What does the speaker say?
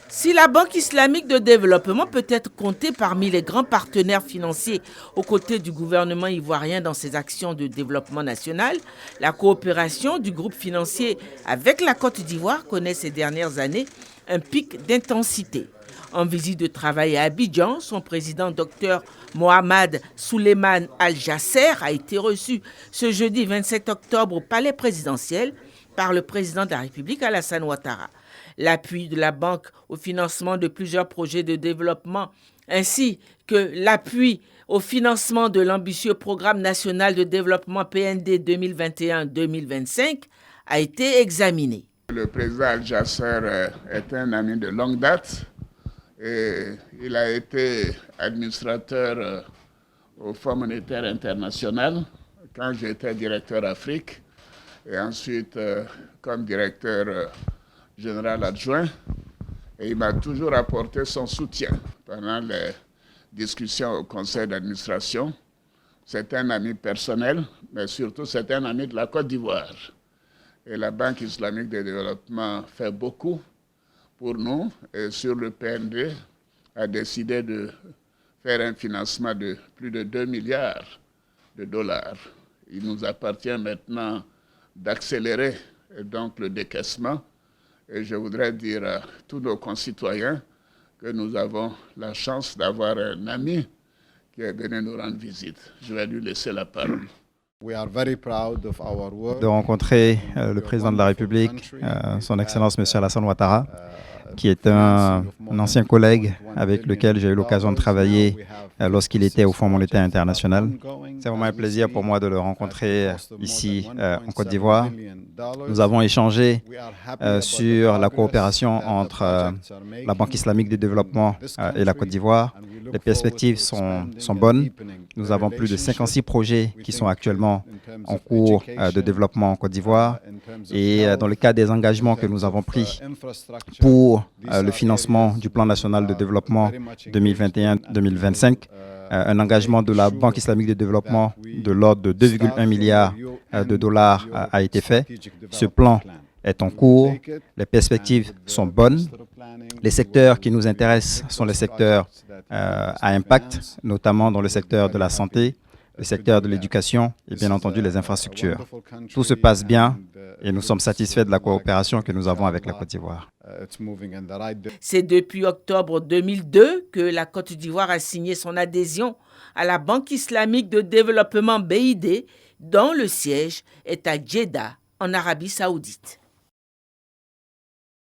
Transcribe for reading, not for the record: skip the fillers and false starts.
Si la Banque islamique de développement peut être comptée parmi les grands partenaires financiers aux côtés du gouvernement ivoirien dans ses actions de développement national, la coopération du groupe financier avec la Côte d'Ivoire connaît ces dernières années un pic d'intensité. En visite de travail à Abidjan, son président Dr Mohamed Souleymane Al-Jasser a été reçu ce jeudi 27 octobre au palais présidentiel par le président de la République Alassane Ouattara. L'appui de la banque au financement de plusieurs projets de développement ainsi que l'appui au financement de l'ambitieux programme national de développement PND 2021-2025 a été examiné. Le président Al-Jasser est un ami de longue date et il a été administrateur au Fonds monétaire international quand j'étais directeur Afrique et ensuite comme directeur général adjoint, et il m'a toujours apporté son soutien pendant les discussions au conseil d'administration. C'est un ami personnel, mais surtout c'est un ami de la Côte d'Ivoire. Et la Banque islamique de développement fait beaucoup pour nous, et sur le PND a décidé de faire un financement de plus de 2 milliards de dollars. Il nous appartient maintenant d'accélérer donc le décaissement. Et je voudrais dire à tous nos concitoyens que nous avons la chance d'avoir un ami qui est venu nous rendre visite. Je vais lui laisser la parole. De rencontrer le président de la République, son Excellence M. Alassane Ouattara, qui est un ancien collègue avec lequel j'ai eu l'occasion de travailler lorsqu'il était au Fonds monétaire international. C'est vraiment un plaisir pour moi de le rencontrer ici en Côte d'Ivoire. Nous avons échangé sur la coopération entre la Banque islamique de développement et la Côte d'Ivoire. Les perspectives sont bonnes. Nous avons plus de 56 projets qui sont actuellement en cours de développement en Côte d'Ivoire. Et dans le cadre des engagements que nous avons pris pour le financement du plan national de développement 2021-2025, un engagement de la Banque islamique de développement de l'ordre de 2,1 milliards de dollars a été fait. Ce plan est en cours, les perspectives sont bonnes. Les secteurs qui nous intéressent sont les secteurs à impact, notamment dans le secteur de la santé, le secteur de l'éducation et bien entendu les infrastructures. Tout se passe bien et nous sommes satisfaits de la coopération que nous avons avec la Côte d'Ivoire. C'est depuis octobre 2002 que la Côte d'Ivoire a signé son adhésion à la Banque islamique de développement BID, dont le siège est à Djeddah, en Arabie saoudite.